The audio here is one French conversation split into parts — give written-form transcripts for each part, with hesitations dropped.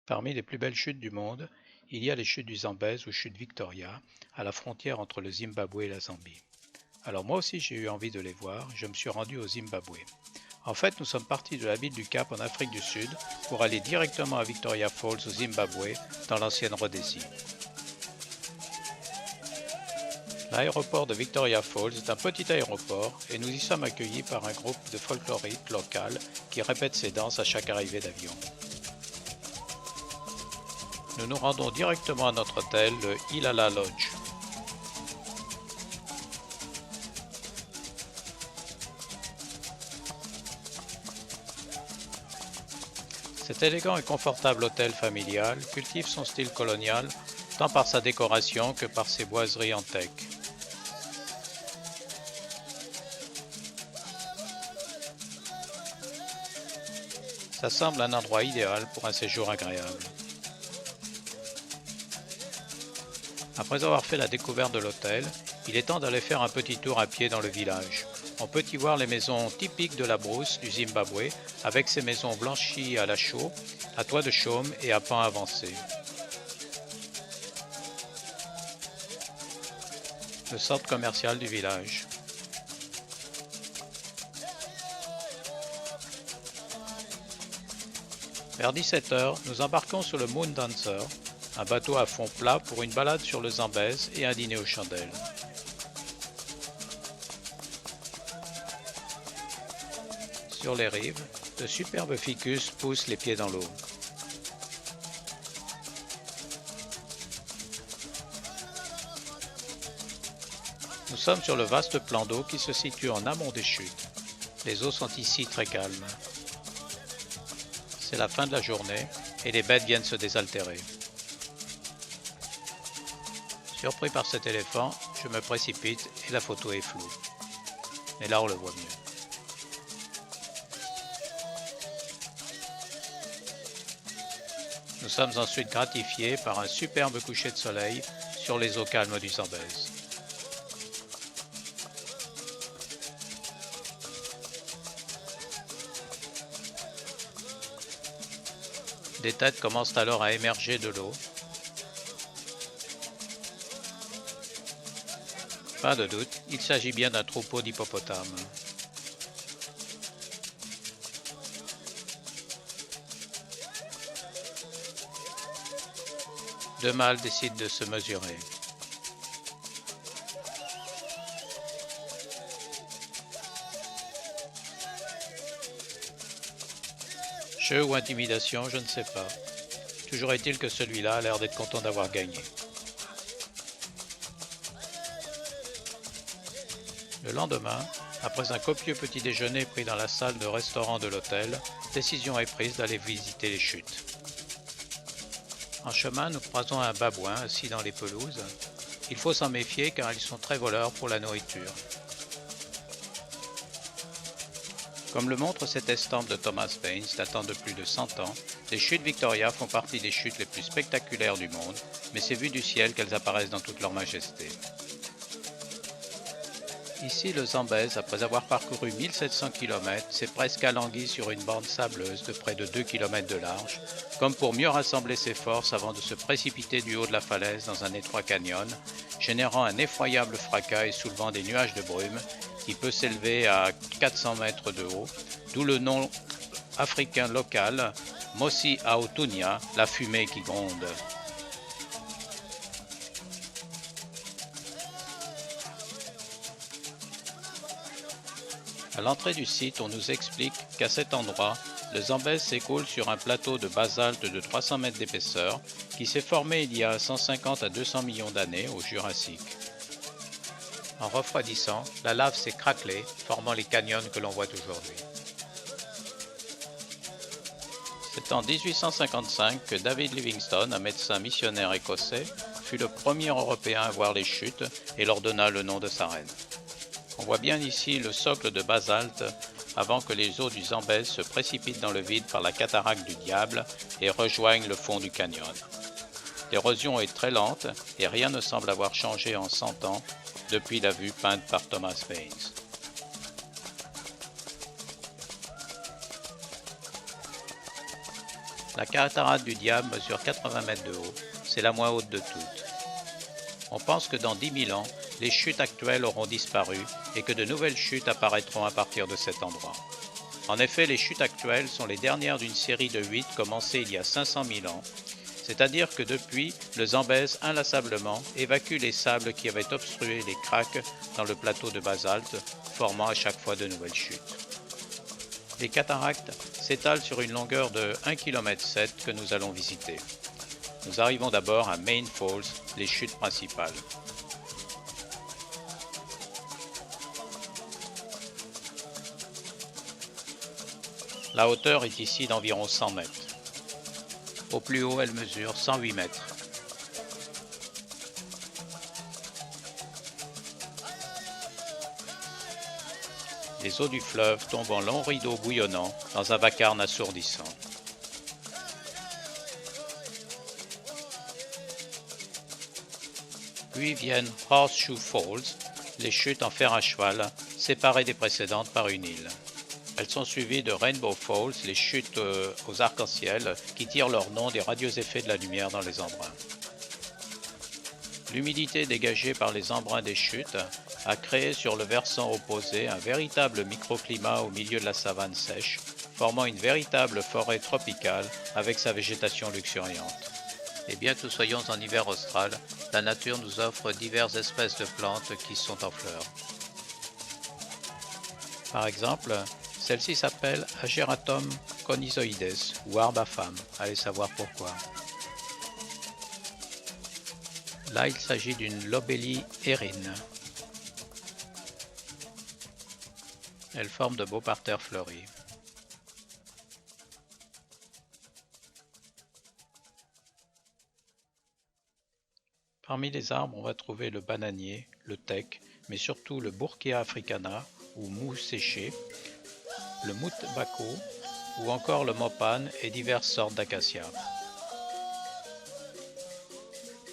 Parmi les plus belles chutes du monde, il y a les chutes du Zambèze ou chutes Victoria, à la frontière entre le Zimbabwe et la Zambie. Alors moi aussi j'ai eu envie de les voir, je me suis rendu au Zimbabwe. En fait, nous sommes partis de la ville du Cap en Afrique du Sud pour aller directement à Victoria Falls au Zimbabwe, dans l'ancienne Rhodésie. L'aéroport de Victoria Falls est un petit aéroport et nous y sommes accueillis par un groupe de folkloriques local qui répète ses danses à chaque arrivée d'avion. Nous nous rendons directement à notre hôtel, le Ilala Lodge. Cet élégant et confortable hôtel familial cultive son style colonial tant par sa décoration que par ses boiseries en teck. Ça semble un endroit idéal pour un séjour agréable. Après avoir fait la découverte de l'hôtel, il est temps d'aller faire un petit tour à pied dans le village. On peut y voir les maisons typiques de la brousse du Zimbabwe, avec ses maisons blanchies à la chaux, à toit de chaume et à pans avancés. Le centre commercial du village. Vers 17 heures, nous embarquons sur le Moon Dancer, un bateau à fond plat pour une balade sur le Zambèze et un dîner aux chandelles. Sur les rives, de superbes ficus poussent les pieds dans l'eau. Nous sommes sur le vaste plan d'eau qui se situe en amont des chutes. Les eaux sont ici très calmes. C'est la fin de la journée et les bêtes viennent se désaltérer. Surpris par cet éléphant, je me précipite et la photo est floue. Mais là on le voit mieux. Nous sommes ensuite gratifiés par un superbe coucher de soleil sur les eaux calmes du Zambèze. Des têtes commencent alors à émerger de l'eau. Pas de doute, il s'agit bien d'un troupeau d'hippopotames. Deux mâles décident de se mesurer. Jeu ou intimidation, je ne sais pas. Toujours est-il que celui-là a l'air d'être content d'avoir gagné. Le lendemain, après un copieux petit déjeuner pris dans la salle de restaurant de l'hôtel, décision est prise d'aller visiter les chutes. En chemin, nous croisons un babouin assis dans les pelouses. Il faut s'en méfier car ils sont très voleurs pour la nourriture. Comme le montre cette estampe de Thomas Paine datant de plus de 100 ans, les chutes Victoria font partie des chutes les plus spectaculaires du monde, mais c'est vu du ciel qu'elles apparaissent dans toute leur majesté. Ici, le Zambèze, après avoir parcouru 1700 km, s'est presque alangui sur une bande sableuse de près de 2 km de large, comme pour mieux rassembler ses forces avant de se précipiter du haut de la falaise dans un étroit canyon, générant un effroyable fracas et soulevant des nuages de brume qui peut s'élever à 400 mètres de haut, d'où le nom africain local, Mosi Aotunia, la fumée qui gronde. À l'entrée du site, on nous explique qu'à cet endroit, le Zambèze s'écoule sur un plateau de basalte de 300 mètres d'épaisseur qui s'est formé il y a 150 à 200 millions d'années au Jurassique. En refroidissant, la lave s'est craquelée, formant les canyons que l'on voit aujourd'hui. C'est en 1855 que David Livingstone, un médecin missionnaire écossais, fut le premier Européen à voir les chutes et leur donna le nom de sa reine. On voit bien ici le socle de basalte avant que les eaux du Zambèze se précipitent dans le vide par la cataracte du Diable et rejoignent le fond du canyon. L'érosion est très lente et rien ne semble avoir changé en 100 ans depuis la vue peinte par Thomas Paine. La cataracte du Diable mesure 80 mètres de haut, c'est la moins haute de toutes. On pense que dans 10 000 ans, les chutes actuelles auront disparu et que de nouvelles chutes apparaîtront à partir de cet endroit. En effet, les chutes actuelles sont les dernières d'une série de 8 commencées il y a 500 000 ans, c'est-à-dire que depuis, le Zambèze inlassablement évacue les sables qui avaient obstrué les craques dans le plateau de basalte, formant à chaque fois de nouvelles chutes. Les cataractes s'étalent sur une longueur de 1,7 km que nous allons visiter. Nous arrivons d'abord à Main Falls, les chutes principales. La hauteur est ici d'environ 100 mètres. Au plus haut, elle mesure 108 mètres. Les eaux du fleuve tombent en longs rideaux bouillonnants dans un vacarme assourdissant. Puis viennent Horseshoe Falls, les chutes en fer à cheval, séparées des précédentes par une île. Elles sont suivies de Rainbow Falls, les chutes aux arcs-en-ciel, qui tirent leur nom des radieux effets de la lumière dans les embruns. L'humidité dégagée par les embruns des chutes a créé sur le versant opposé un véritable microclimat au milieu de la savane sèche, formant une véritable forêt tropicale avec sa végétation luxuriante. Et bien que nous soyons en hiver austral, la nature nous offre diverses espèces de plantes qui sont en fleurs. Par exemple, celle-ci s'appelle Ageratum conizoides ou arbre à femme, allez savoir pourquoi. Là, il s'agit d'une Lobelie érine. Elle forme de beaux parterres fleuris. Parmi les arbres, on va trouver le bananier, le teck, mais surtout le Burkea africana ou mou séché, le moutbako ou encore le mopane et diverses sortes d'acacias.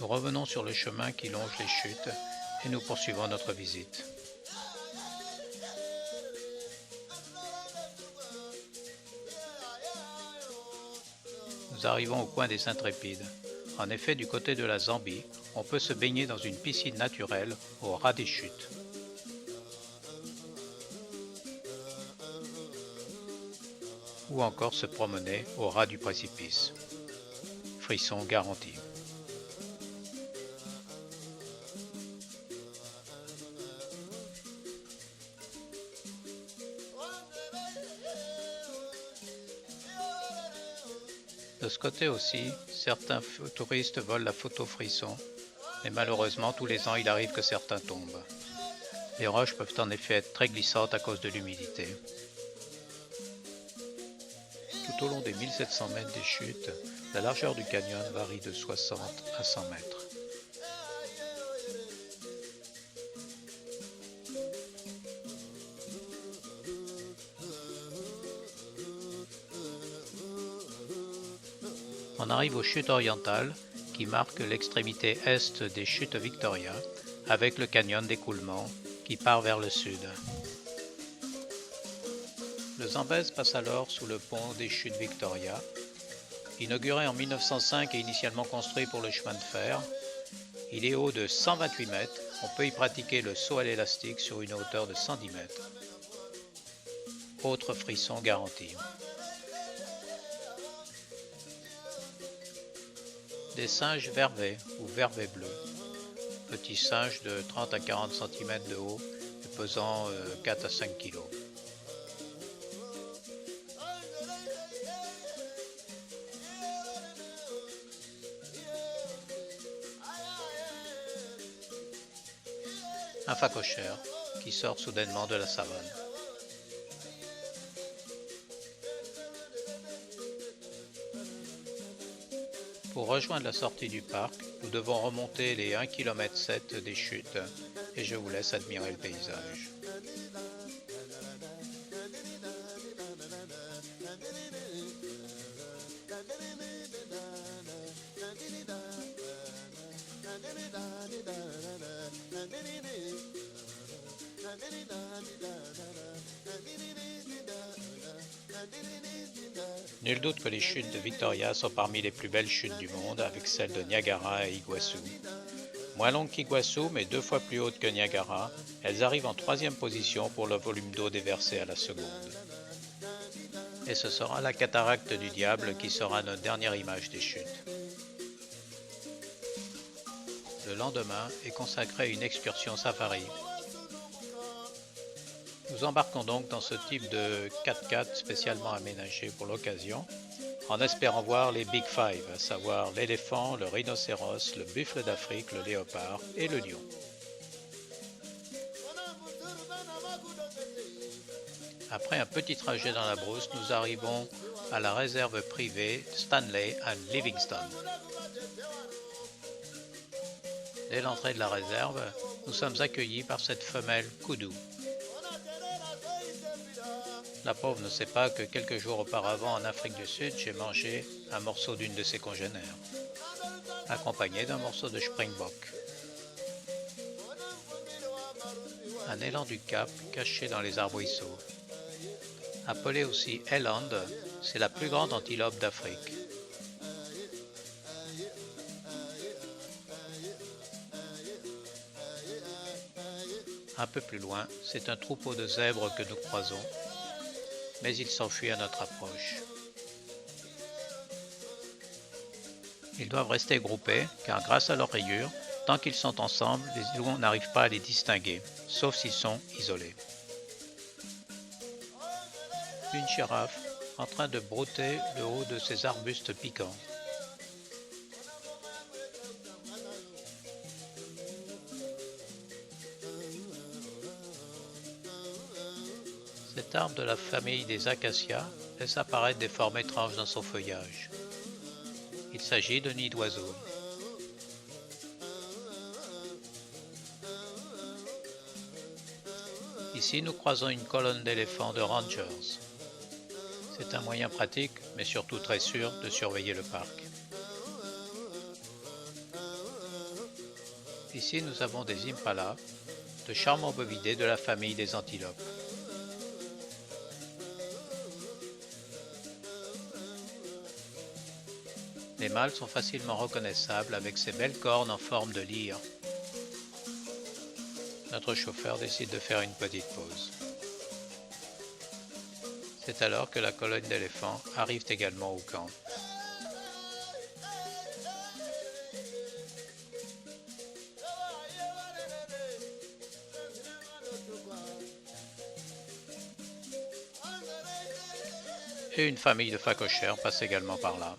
Nous revenons sur le chemin qui longe les chutes et nous poursuivons notre visite. Nous arrivons au coin des Intrépides. En effet, du côté de la Zambie, on peut se baigner dans une piscine naturelle au ras des chutes. Ou encore se promener au ras du précipice. Frisson garanti. De ce côté aussi, certains touristes volent la photo frisson, mais malheureusement tous les ans il arrive que certains tombent. Les roches peuvent en effet être très glissantes à cause de l'humidité. Tout au long des 1700 mètres des chutes, la largeur du canyon varie de 60 à 100 mètres. On arrive aux chutes orientales qui marquent l'extrémité est des chutes Victoria avec le canyon d'écoulement qui part vers le sud. Le Zambèze passe alors sous le pont des chutes Victoria. Inauguré en 1905 et initialement construit pour le chemin de fer, il est haut de 128 mètres. On peut y pratiquer le saut à l'élastique sur une hauteur de 110 mètres. Autre frisson garanti. Des singes vervets ou vervets bleus, petits singes de 30 à 40 cm de haut et pesant 4 à 5 kg. Un phacochère qui sort soudainement de la savane. Pour rejoindre la sortie du parc, nous devons remonter les 1,7 km des chutes et je vous laisse admirer le paysage. Nul doute que les chutes de Victoria sont parmi les plus belles chutes du monde, avec celles de Niagara et Iguassou. Moins longues qu'Iguassou, mais 2 fois plus hautes que Niagara, elles arrivent en 3e position pour le volume d'eau déversé à la seconde. Et ce sera la cataracte du diable qui sera notre dernière image des chutes. Le lendemain est consacré à une excursion safari. Nous embarquons donc dans ce type de 4x4 spécialement aménagé pour l'occasion, en espérant voir les Big Five, à savoir l'éléphant, le rhinocéros, le buffle d'Afrique, le léopard et le lion. Après un petit trajet dans la brousse, nous arrivons à la réserve privée Stanley and Livingstone. Dès l'entrée de la réserve, nous sommes accueillis par cette femelle Koudou. La pauvre ne sait pas que quelques jours auparavant en Afrique du Sud, j'ai mangé un morceau d'une de ses congénères, accompagné d'un morceau de springbok. Un élan du Cap caché dans les arbrisseaux. Appelée aussi éland, c'est la plus grande antilope d'Afrique. Un peu plus loin, c'est un troupeau de zèbres que nous croisons, mais ils s'enfuient à notre approche. Ils doivent rester groupés, car grâce à leurs rayures, tant qu'ils sont ensemble, les lions n'arrivent pas à les distinguer, sauf s'ils sont isolés. Une girafe en train de brouter le haut de ses arbustes piquants. Cet arbre de la famille des acacias laisse apparaître des formes étranges dans son feuillage. Il s'agit de nids d'oiseaux. Ici, nous croisons une colonne d'éléphants de rangers. C'est un moyen pratique, mais surtout très sûr, de surveiller le parc. Ici, nous avons des impalas, de charmants bovidés de la famille des antilopes. Les mâles sont facilement reconnaissables avec ces belles cornes en forme de lyre. Notre chauffeur décide de faire une petite pause. C'est alors que la colonne d'éléphants arrive également au camp. Et une famille de phacochères passe également par là.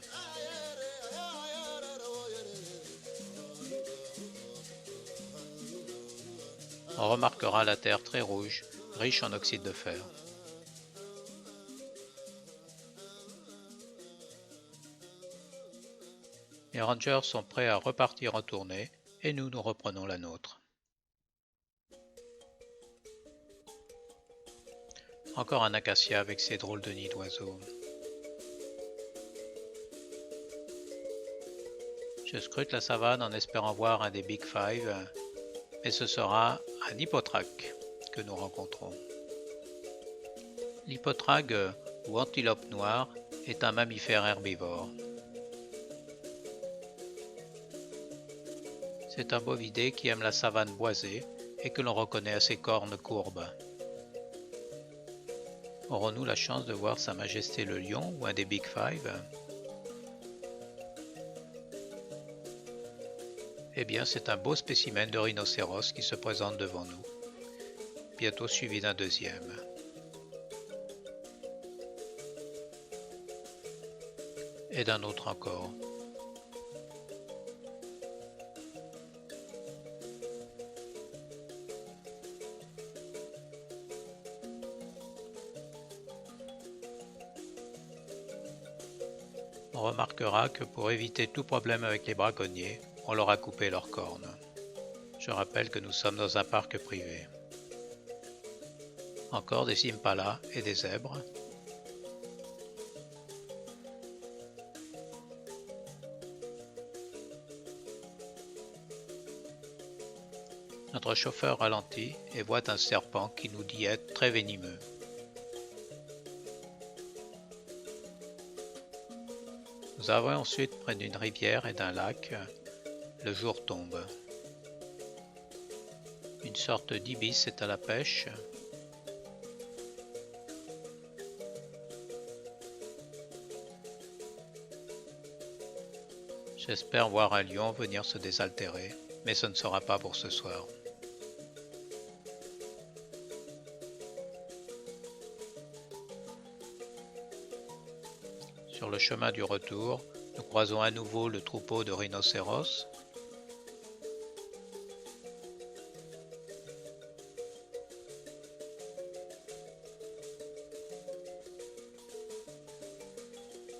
On remarquera la terre très rouge, riche en oxyde de fer. Les rangers sont prêts à repartir en tournée et nous reprenons la nôtre. Encore un acacia avec ses drôles de nids d'oiseaux. Je scrute la savane en espérant voir un des Big Five, mais ce sera un hippotraque que nous rencontrons. L'hippotraque ou antilope noire est un mammifère herbivore. C'est un bovidé qui aime la savane boisée et que l'on reconnaît à ses cornes courbes. Aurons-nous la chance de voir Sa Majesté le lion ou un des Big Five? Eh bien, c'est un beau spécimen de rhinocéros qui se présente devant nous, bientôt suivi d'un deuxième. Et d'un autre encore. On remarquera que pour éviter tout problème avec les braconniers, on leur a coupé leurs cornes. Je rappelle que nous sommes dans un parc privé. Encore des impalas et des zèbres. Notre chauffeur ralentit et voit un serpent qui nous dit être très venimeux. Nous arrivons ensuite près d'une rivière et d'un lac. Le jour tombe. Une sorte d'ibis est à la pêche. J'espère voir un lion venir se désaltérer, mais ce ne sera pas pour ce soir. Sur le chemin du retour, nous croisons à nouveau le troupeau de rhinocéros.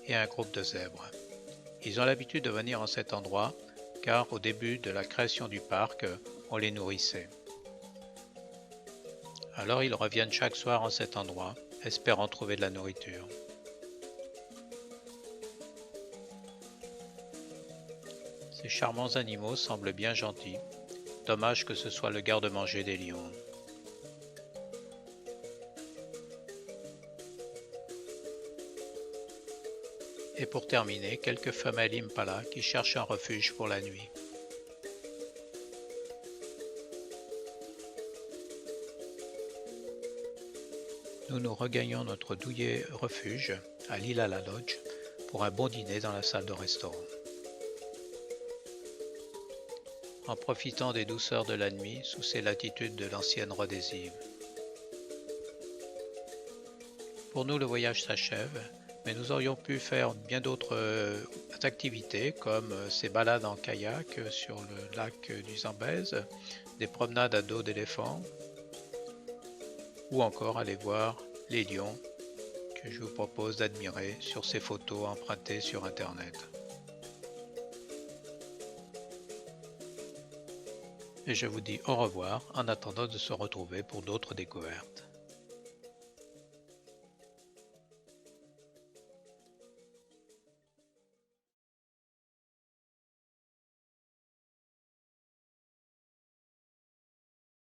Et un groupe de zèbres. Ils ont l'habitude de venir en cet endroit car au début de la création du parc, on les nourrissait. Alors ils reviennent chaque soir en cet endroit, espérant trouver de la nourriture. Ces charmants animaux semblent bien gentils. Dommage que ce soit le garde-manger des lions. Et pour terminer, quelques femelles impala qui cherchent un refuge pour la nuit. Nous regagnons notre douillet refuge à l'Ilala Lodge pour un bon dîner dans la salle de restaurant. En profitant des douceurs de la nuit sous ces latitudes de l'ancienne Rhodésie. Pour nous, le voyage s'achève, mais nous aurions pu faire bien d'autres activités comme ces balades en kayak sur le lac du Zambèze, des promenades à dos d'éléphant ou encore aller voir les lions que je vous propose d'admirer sur ces photos empruntées sur internet. Et je vous dis au revoir en attendant de se retrouver pour d'autres découvertes.